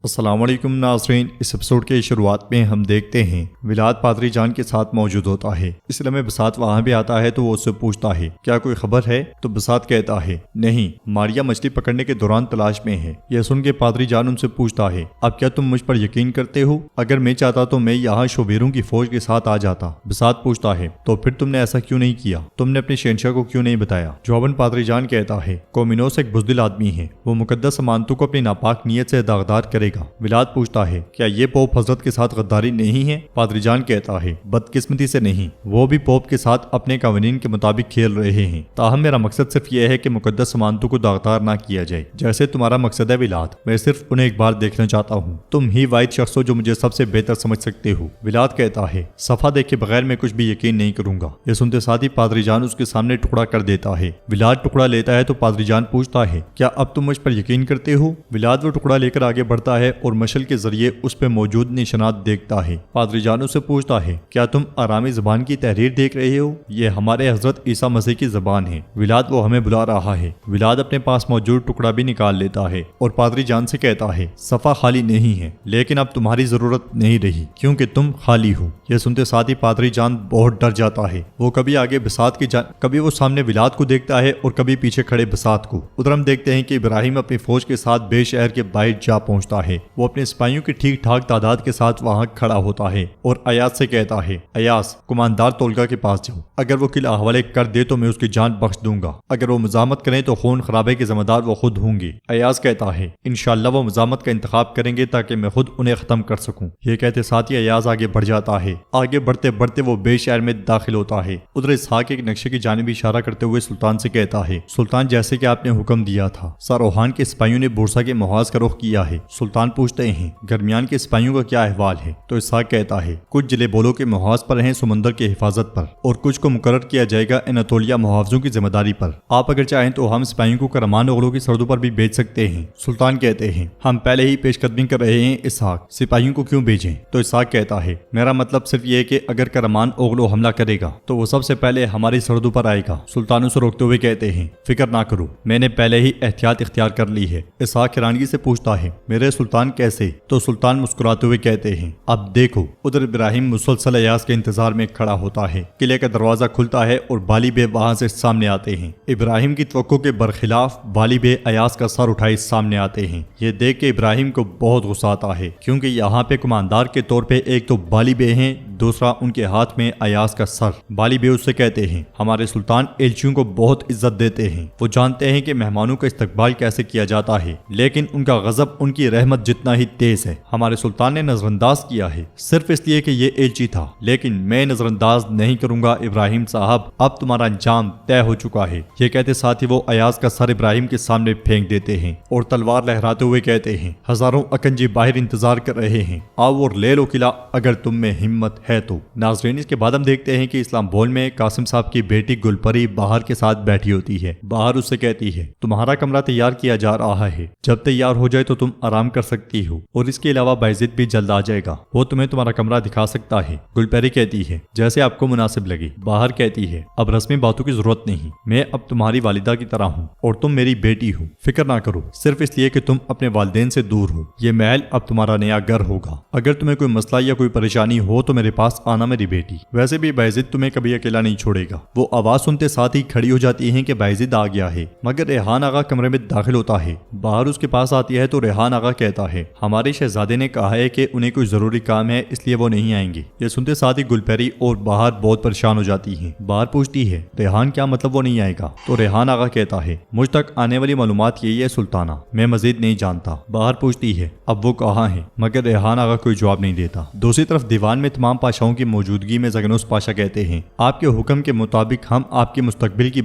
السلام علیکم ناظرین، اس ایپیسوڈ کے شروعات میں ہم دیکھتے ہیں ولاد پادری جان کے ساتھ موجود ہوتا ہے۔ اس لیے میں بساط وہاں بھی آتا ہے تو وہ اس سے پوچھتا ہے کیا کوئی خبر ہے؟ تو بساط کہتا ہے نہیں، ماریا مچھلی پکڑنے کے دوران تلاش میں ہے۔ یہ سن کے پادری جان ان سے پوچھتا ہے اب کیا تم مجھ پر یقین کرتے ہو؟ اگر میں چاہتا تو میں یہاں شوبیروں کی فوج کے ساتھ آ جاتا۔ بساط پوچھتا ہے تو پھر تم نے ایسا کیوں نہیں کیا؟ تم نے اپنے شہنشاہ کو کیوں نہیں بتایا؟ جواباً پادری جان کہتا ہے کومینوس ایک بزدل آدمی ہے، وہ مقدس امانتوں کو اپنی ناپاک نیت سے داغدار کرے گا۔ ولاد پوچھتا ہے کیا یہ پوپ حضرت کے ساتھ غداری نہیں ہے؟ پادری جان کہتا ہے بدقسمتی سے نہیں، وہ بھی پوپ کے ساتھ اپنے قوانین کے مطابق کھیل رہے ہیں، تاہم میرا مقصد صرف یہ ہے کہ مقدس امانتوں کو داغدار نہ کیا جائے جیسے تمہارا مقصد ہے ولاد۔ میں صرف انہیں ایک بار دیکھنا چاہتا ہوں، تم ہی واحد شخص ہو جو مجھے سب سے بہتر سمجھ سکتے ہو۔ ولاد کہتا ہے صفحہ دیکھے بغیر میں کچھ بھی یقین نہیں کروں گا۔ یہ سنتے ساتھ ہی پادری جان اس کے سامنے ٹکڑا کر دیتا ہے۔ ولاد ٹکڑا لیتا ہے تو پادری جان پوچھتا ہے کیا اب تم مجھ پر یقین کرتے ہو؟ ولاد وہ ٹکڑا لے کر آگے بڑھتا ہے اور مشل کے ذریعے اس پہ موجود نشانات دیکھتا ہے۔ پادری جان سے پوچھتا ہے کیا تم آرامی زبان کی تحریر دیکھ رہے ہو؟ یہ ہمارے حضرت عیسیٰ مسیح کی زبان ہے۔ ولاد وہ ہمیں بلا رہا ہے۔ ولاد اپنے پاس موجود ٹکڑا بھی نکال لیتا ہے اور پادری جان سے کہتا ہے صفحہ خالی نہیں ہے، لیکن اب تمہاری ضرورت نہیں رہی کیونکہ تم خالی ہو۔ یہ سنتے ساتھ ہی پادری جان بہت ڈر جاتا ہے۔ وہ کبھی آگے بساط کی کبھی وہ سامنے ولاد کو دیکھتا ہے اور کبھی پیچھے کھڑے بساط کو۔ ادھر ہم دیکھتے ہیں کہ ابراہیم اپنی فوج کے ساتھ بے شہر کے باہر جا پہنچتا ہے۔ وہ اپنے سپاہیوں کی ٹھیک ٹھاک تعداد کے ساتھ وہاں کھڑا ہوتا ہے اور ایاز سے کہتا ہے ایاز کماندار تولگا کے پاس جاؤ، اگر وہ قلعہ حوالے کر دے تو میں اس کی جان بخش دوں گا، اگر وہ مزاحمت کریں تو خون خرابے کے ذمہ دار وہ خود ہوں گے۔ ایاز کہتا ہے انشاءاللہ وہ مزاحمت کا انتخاب کریں گے تاکہ میں خود انہیں ختم کر سکوں۔ یہ کہتے ساتھ ہی ایاز آگے بڑھ جاتا ہے۔ آگے بڑھتے بڑھتے وہ بے شہر میں داخل ہوتا ہے۔ ادھر اسحاق ایک نقشے کی جانب اشارہ کرتے ہوئے سلطان سے کہتا ہے سلطان جیسے کہ آپ نے حکم دیا تھا ساروہان کے سپاہیوں نے بورسا کے محاذ کا رخ کیا ہے۔ سلطان پوچھتے ہیں گرمیان کے سپاہیوں کا کیا احوال ہے؟ تو اسحاق کہتا ہے کچھ جلے بولوں کے محاذ پر ہیں سمندر کی حفاظت پر، اور کچھ کو مقرر کیا جائے گا اناتولیا محافظوں کی ذمہ داری پر۔ آپ اگر چاہیں تو ہم سپاہیوں کو کرمان اوغلوں کی سرحدوں پر بھی بھیج سکتے ہیں۔ سلطان کہتے ہیں ہم پہلے ہی پیش قدمی کر رہے ہیں اسحاق، سپاہیوں کو کیوں بھیجیں؟ تو اسحاق کہتا ہے میرا مطلب صرف یہ کہ اگر کرمان اوغلو حملہ کرے گا تو وہ سب سے پہلے ہماری سرحدوں پر آئے گا۔ سلطان اسے روکتے ہوئے کہتے ہیں فکر نہ کرو، میں نے پہلے ہی احتیاط اختیار کر لی ہے۔ اسحاق حیرانگی سے پوچھتا ہے میرے سلطان کیسے؟ تو سلطان مسکراتے ہوئے کہتے ہیں اب دیکھو۔ ادھر ابراہیم مسلسل ایاز کے انتظار میں کھڑا ہوتا ہے۔ قلعے کا دروازہ کھلتا ہے اور بالی بے وہاں سے سامنے آتے ہیں۔ ابراہیم کی توقع کے برخلاف بالی بے ایاز کا سر اٹھائے سامنے آتے ہیں۔ یہ دیکھ کے ابراہیم کو بہت غصہ آتا ہے کیونکہ یہاں پہ کماندار کے طور پہ ایک تو بالی بے ہیں، دوسرا ان کے ہاتھ میں ایاز کا سر۔ بالی بے اس سے کہتے ہیں ہمارے سلطان ایلچیوں کو بہت عزت دیتے ہیں، وہ جانتے ہیں کہ مہمانوں کا استقبال کیسے کیا جاتا ہے، لیکن ان کا غضب ان کی رحمت جتنا ہی تیز ہے۔ ہمارے سلطان نے نظر انداز کیا ہے صرف اس لیے کہ یہ ایلچی تھا، لیکن میں نظر انداز نہیں کروں گا ابراہیم صاحب، اب تمہارا انجام طے ہو چکا ہے۔ یہ کہتے ساتھ ہی وہ ایاز کا سر ابراہیم کے سامنے پھینک دیتے ہیں اور تلوار لہراتے ہوئے کہتے ہیں ہزاروں اکنجی باہر انتظار کر رہے ہیں، آؤ اور لے لو قلعہ اگر تم میں ہمت ہے تو۔ ناظرین اس کے بعد ہم دیکھتے ہیں کہ اسلام بول میں قاسم صاحب کی بیٹی گلپری باہر کے ساتھ بیٹھی ہوتی ہے۔ باہر اس سے کہتی ہے تمہارا کمرہ تیار کیا جا رہا ہے، جب تیار ہو جائے تو تم آرام کر سکتی ہو، اور اس کے علاوہ بایزید بھی جلد آ جائے گا، وہ تمہیں تمہارا کمرہ دکھا سکتا ہے۔ گلپری کہتی ہے جیسے آپ کو مناسب لگے۔ باہر کہتی ہے اب رسمی باتوں کی ضرورت نہیں، میں اب تمہاری والدہ کی طرح ہوں اور تم میری بیٹی ہو، فکر نہ کرو، صرف اس لیے کہ تم اپنے والدین سے دور ہو۔ یہ محل اب تمہارا نیا گھر ہوگا، اگر تمہیں کوئی مسئلہ یا کوئی پریشانی ہو تو میرے پاس آنا میری بیٹی، ویسے بھی بایزید تمہیں کبھی اکیلا نہیں چھوڑے گا۔ وہ آواز سنتے ساتھ ہی کھڑی ہو جاتی ہیں کہ بایزید آ گیا ہے، مگر ریحان آغا کمرے میں داخل ہوتا ہے۔ باہر اس کے پاس آتی ہے تو ریحان آغا کہتا ہے ہمارے شہزادے نے کہا ہے کہ انہیں کوئی ضروری کام ہے اس لیے وہ نہیں آئیں گے۔ یہ سنتے ساتھ ہی گلپری اور باہر بہت پریشان ہو جاتی ہیں۔ باہر پوچھتی ہے ریحان کیا مطلب وہ نہیں آئے گا؟ تو ریحان آغا کہتا ہے مجھ تک آنے والی معلومات یہی ہے سلطانہ، میں مزید نہیں جانتا۔ باہر پوچھتی ہے اب وہ کہاں ہے؟ مگر ریحان آغا کوئی جواب نہیں دیتا۔ دوسری طرف دیوان میں تمام پاشاؤں کی موجودگی میں زگنوس پاشا کہتے ہیں آپ کے حکم کے مطابق ہم آپ کے مستقبل کی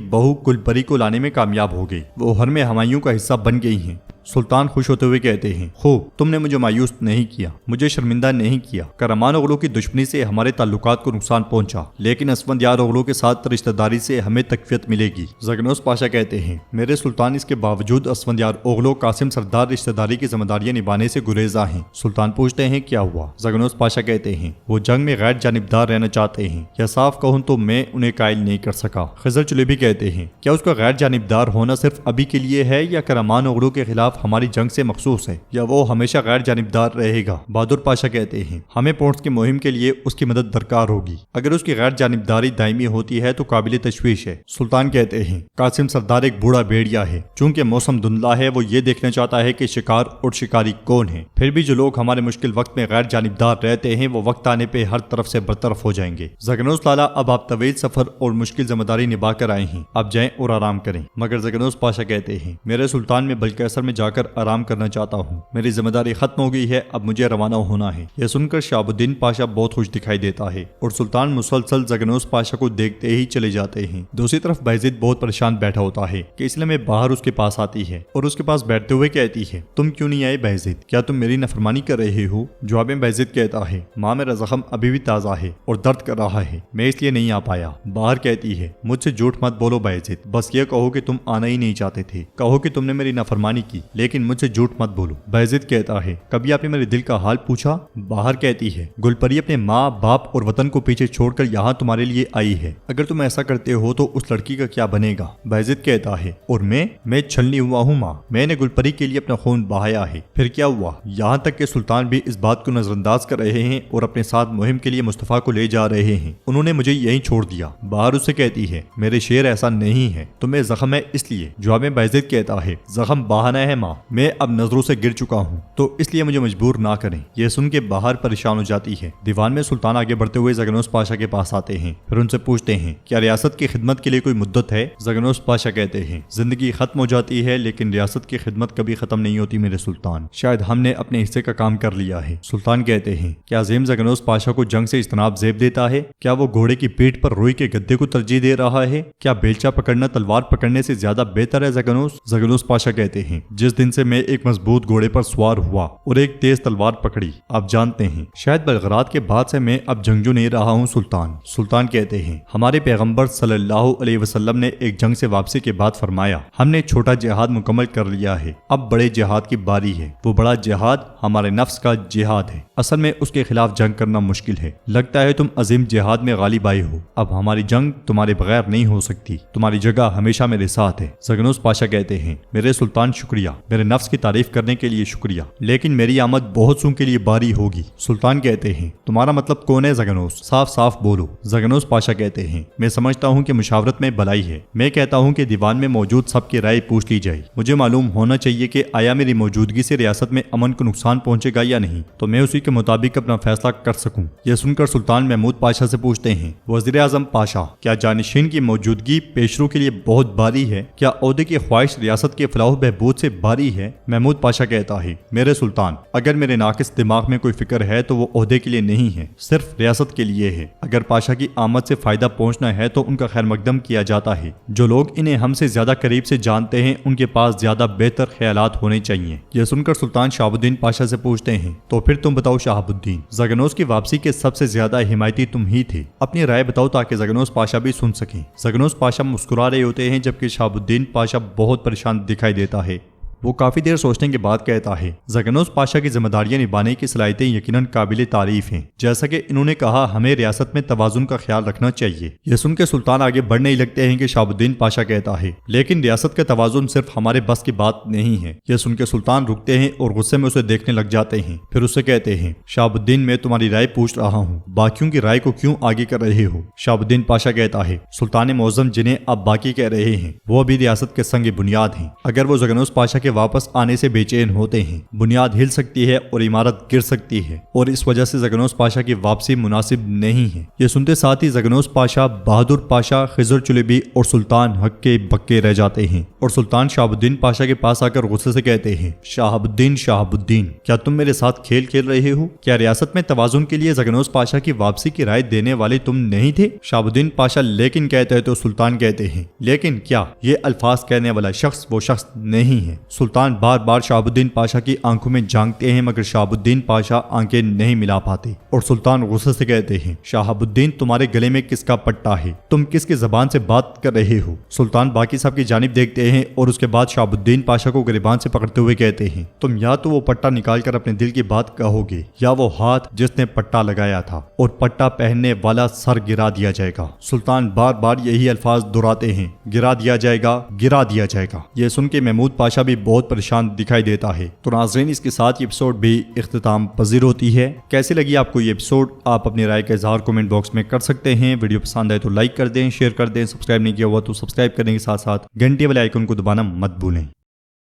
بہو گلپری کو لانے میں کامیاب ہو گئی، وہ حرم ہمایوں کا حصہ بن گئی ہیں۔ सुल्तान खुश होते हुए कहते हैं, खूब, तुमने मुझे मायूस नहीं किया, मुझे शर्मिंदा नहीं किया। करामान ओगलों की दुश्मनी से हमारे ताल्लुकात को नुकसान पहुंचा, लेकिन असफंदियार ओगलों के साथ रिश्तेदारी से हमें तकफीयत मिलेगी। जगनोस पाशा कहते हैं, मेरे सुल्तान, इसके बावजूद असफंदियार ओगलों कासिम सरदार रिश्तेदारी की जिम्मेदारियां निभाने से गुरेजा हैं। सुल्तान पूछते हैं, क्या हुआ? जगनोस पाशा कहते हैं, वो जंग में गैर जानिबदार रहना चाहते हैं, या साफ कहूं तो मैं उन्हें कायल नहीं कर सका। खिजर चुलेबी कहते हैं, क्या उसका गैर जानिबदार होना सिर्फ अभी के लिए है, या करामान ओगलों के खिलाफ हमारी जंग से मखसूस है, या वो हमेशा गैर जानिबदार रहेगा? बहादुर पाशा कहते हैं, हमें पोर्ट्स की मुहिम के लिए उसकी मदद दरकार होगी। अगर उसकी गैर जानिबदारी दायमी होती है तो काबिल तशवीश है। सुल्तान कहते हैं, कासिम सरदार एक बूढ़ा भेड़िया है, चूंकि मौसम धुंधला है, वो ये देखना चाहता है कि शिकार और शिकारी कौन है। फिर भी जो लोग हमारे मुश्किल वक्त में गैर जानिबदार रहते हैं, वो वक्त आने पे हर तरफ से बरतरफ हो जाएंगे। जगनोस लाला, अब आप तवील सफर और मुश्किल जिम्मेदारी निभा कर आए हैं, अब जाएं और आराम करें। मगर जगनोस पाशा कहते हैं, मेरे सुल्तान, में बल्कैसर में जाकर आराम करना चाहता हूँ, मेरी जिम्मेदारी खत्म हो गई है, अब मुझे रवाना होना है। यह सुनकर शहाबुद्दीन पाशा बहुत खुश दिखाई देता है और सुल्तान मुसलसल जगनोस पाशा को देखते ही चले जाते हैं। दूसरी तरफ बायजीद बहुत परेशान बैठा होता है कि इसलिए मैं बाहर उसके पास आती है और उसके पास बैठते हुए कहती है, तुम क्यों नहीं आए बायजीद? क्या तुम मेरी नफरमानी कर रहे हो? जवाब में बायजीद कहता है, माँ, मेरा जख्म अभी भी ताजा है और दर्द कर रहा है, मैं इसलिए नहीं आ पाया। बाहर कहती है, मुझसे झूठ मत बोलो बायजीद, बस ये कहो कि तुम आना ही नहीं चाहते थे, कहो कि तुमने मेरी नफरमानी की, लेकिन मुझसे झूठ मत बोलो। बायजीद कहता है, कभी आपने मेरे दिल का हाल पूछा? बाहर कहती है, गुलपरी अपने माँ बाप और वतन को पीछे छोड़कर यहाँ तुम्हारे लिए आई है, अगर तुम ऐसा करते हो तो उस लड़की का क्या बनेगा? बायजीद कहता है, और मैं छलनी हुआ हूँ माँ, मैंने गुलपरी के लिए अपना खून बहाया है, फिर क्या हुआ? यहाँ तक कि सुल्तान भी इस बात को नजरअंदाज कर रहे हैं और अपने साथ मुहिम के लिए मुस्तफा को ले जा रहे हैं, उन्होंने मुझे यहीं छोड़ दिया। बाहर उससे कहती है, मेरे शेर ऐसा नहीं है, तुम्हें जख्म है इसलिए। जवाब में बायजीद कहता है, जख्म बहाना है माँ, मैं अब नजरों से गिर चुका हूँ, तो इसलिए मुझे मजबूर ना करें। यह सुन के बाहर परेशान हो जाती है। दीवान में सुल्तान आगे बढ़ते हुए जगनोस पाशा के पास आते हैं, फिर उनसे पूछते हैं, क्या रियासत की खिदमत के लिए कोई मुद्दत है? जगनोस पाशा कहते हैं, जिंदगी खत्म हो जाती है, लेकिन रियासत की खिदमत कभी खत्म नहीं होती मेरे सुल्तान, शायद हमने अपने हिस्से का काम कर लिया है। सुल्तान कहते हैं, क्या अजीम जगनोस पाशा को जंग से इज्तनाब ज़ेब देता है? क्या वो घोड़े की पीठ पर रुई के गद्दे को तरजीह दे रहा है? क्या बेलचा पकड़ना तलवार पकड़ने से ज्यादा बेहतर है जगनोस? जगनोस पाशा कहते हैं, जिस दिन से मैं एक मजबूत घोड़े पर सवार हुआ और एक तेज तलवार पकड़ी, आप जानते हैं, शायद बलगरात के बाद से मैं अब जंगजू नहीं रहा हूँ सुल्तान। सुल्तान कहते हैं, हमारे पैगंबर सल्लल्लाहु अलैहि वसल्लम ने एक जंग से वापसी के बाद फरमाया, हमने छोटा जिहाद मुकम्मल कर लिया है, अब बड़े जिहाद की बारी है। वो बड़ा जिहाद हमारे नफ्स का जिहाद है, असल में उसके खिलाफ जंग करना मुश्किल है। लगता है तुम अजीम जिहाद में गालिब आए हो, अब हमारी जंग तुम्हारे बगैर नहीं हो सकती, तुम्हारी जगह हमेशा मेरे साथ है। जगनोस पाशा कहते हैं, मेरे सुल्तान शुक्रिया, मेरे नफ्स की तारीफ करने के लिए शुक्रिया, लेकिन मेरी आमद बहुत सू के लिए बारी होगी। सुल्तान कहते हैं, तुम्हारा मतलब कौन है जगनोस? साफ साफ बोलो। जगनोस पाशा कहते हैं, मैं समझता हूँ कि मुशावरत में भलाई है, मैं कहता हूँ कि दीवान में मौजूद सबकी राय पूछ ली जाए, मुझे मालूम होना चाहिए कि आया मेरी मौजूदगी से रियासत में अमन को नुकसान पहुंचेगा या नहीं, तो मैं उसी के मुताबिक अपना फैसला कर सकूं। यह सुनकर सुल्तान महमूद पाशा से पूछते हैं, वज़ीर आज़म पाशा, क्या जानिशीन की मौजूदगी पेशरू के लिए बहुत भारी है? क्या ओहदे की ख्वाहिश रियासत के फलाह बहबूद से भारी है? महमूद पाशा कहता है, मेरे सुल्तान, अगर मेरे नाकिस दिमाग में कोई फिक्र है तो वो ओहदे के लिए नहीं है, सिर्फ रियासत के लिए है। अगर पाशा की आमद से फायदा पहुंचना है तो उनका खैर मकदम किया जाता है। जो लोग इन्हें हमसे ज्यादा करीब से जानते हैं उनके पास ज्यादा बेहतर ख्यालात होने चाहिए। यह सुनकर सुल्तान शहाबुद्दीन पाशा से पूछते हैं, तो फिर तुम बताओ शहाबुद्दीन, जगनोस की वापसी के सबसे ज्यादा हिमायती तुम ही थे, अपनी राय बताओ ताकि जगनोस पाशा भी सुन सकें। जगनोस पाशा मुस्कुरा रहे होते हैं जबकि शहाबुद्दीन पाशा बहुत परेशान दिखाई देता है। वो काफी देर सोचने के बाद कहता है, जगनोस पाशा की जिम्मेदारियां निभाने की सलाहियतें यकीनन काबिल तारीफ हैं। जैसा कि इन्होंने कहा, हमें रियासत में तवाजुन का ख्याल रखना चाहिए। यह सुन के सुल्तान आगे बढ़ने ही लगते हैं कि शहाबुद्दीन पाशा कहता है, लेकिन रियासत का तवाजुन सिर्फ हमारे बस की बात नहीं है। यह सुन के सुल्तान रुकते हैं और गुस्से में उसे देखने लग जाते हैं। फिर उससे कहते हैं, शहाबुद्दीन, मैं तुम्हारी राय पूछ रहा हूँ, बाकियों की राय को क्यों आगे कर रहे हो? शहाबुद्दीन पाशा कहता है, सुल्तान मौज़म जिन्हें आप बाकी कह रहे हैं वो अभी रियासत के संग बुनियाद हैं। अगर वो जगनोस पाशा के वापस आने से बेचैन होते हैं, बुनियाद हिल सकती है और इमारत गिर सकती है, और इस वजह से जगनोस पाशा की वापसी मुनासिब नहीं है। ये सुनते साथ ही जगनोस पाशा, बहादुर पाशा, खिजर चुलेबी और सुल्तान हक के बक्के रह जाते हैं। और सुल्तान शहाबुद्दीन पाशा के पास आकर गुस्से से कहते हैं, शहाबुद्दीन शहाबुद्दीन, क्या तुम मेरे साथ खेल खेल रहे हो? क्या रियासत में तवाजुन के लिए जगनोस पाशा की वापसी की राय देने वाले तुम नहीं थे? शहाबुद्दीन पाशा लेकिन कहते हैं तो सुल्तान कहते हैं, लेकिन क्या? ये अल्फाज कहने वाला शख्स वो शख्स नहीं है। सुल्तान बार बार शहाबुद्दीन पाशा की आंखों में झांकते हैं मगर शहाबुद्दीन पाशा आंखें नहीं मिला पाते और सुल्तान गुस्से से कहते हैं, शहाबुद्दीन तुम्हारे गले में किसका पट्टा है? तुम किसकी जबान से बात कर रहे हो? सुल्तान बाकी साहब की जानिब देखते हैं और उसके बाद शहाबुद्दीन पाशा को गिरबान से पकड़ते हुए कहते हैं, तुम या तो वो पट्टा निकाल कर अपने दिल की बात कहोगे या वो हाथ जिसने पट्टा लगाया था और पट्टा पहनने वाला सर गिरा दिया जाएगा। सुल्तान बार बार यही अल्फाज दोहराते हैं, गिरा दिया जाएगा, गिरा दिया जाएगा। ये सुन के महमूद पाशा भी बहुत परेशान दिखाई देता है। तो नाज़रीन, इसके साथ ये एपिसोड भी इख्तिताम पजीर होती है। कैसी लगी आपको ये एपिसोड? आप अपनी राय का इजहार कमेंट बॉक्स में कर सकते हैं। वीडियो पसंद आए तो लाइक कर दें, शेयर कर दें, सब्सक्राइब नहीं किया हुआ तो सब्सक्राइब करने के साथ साथ घंटी वाले आइकन को दबाना मत भूलें।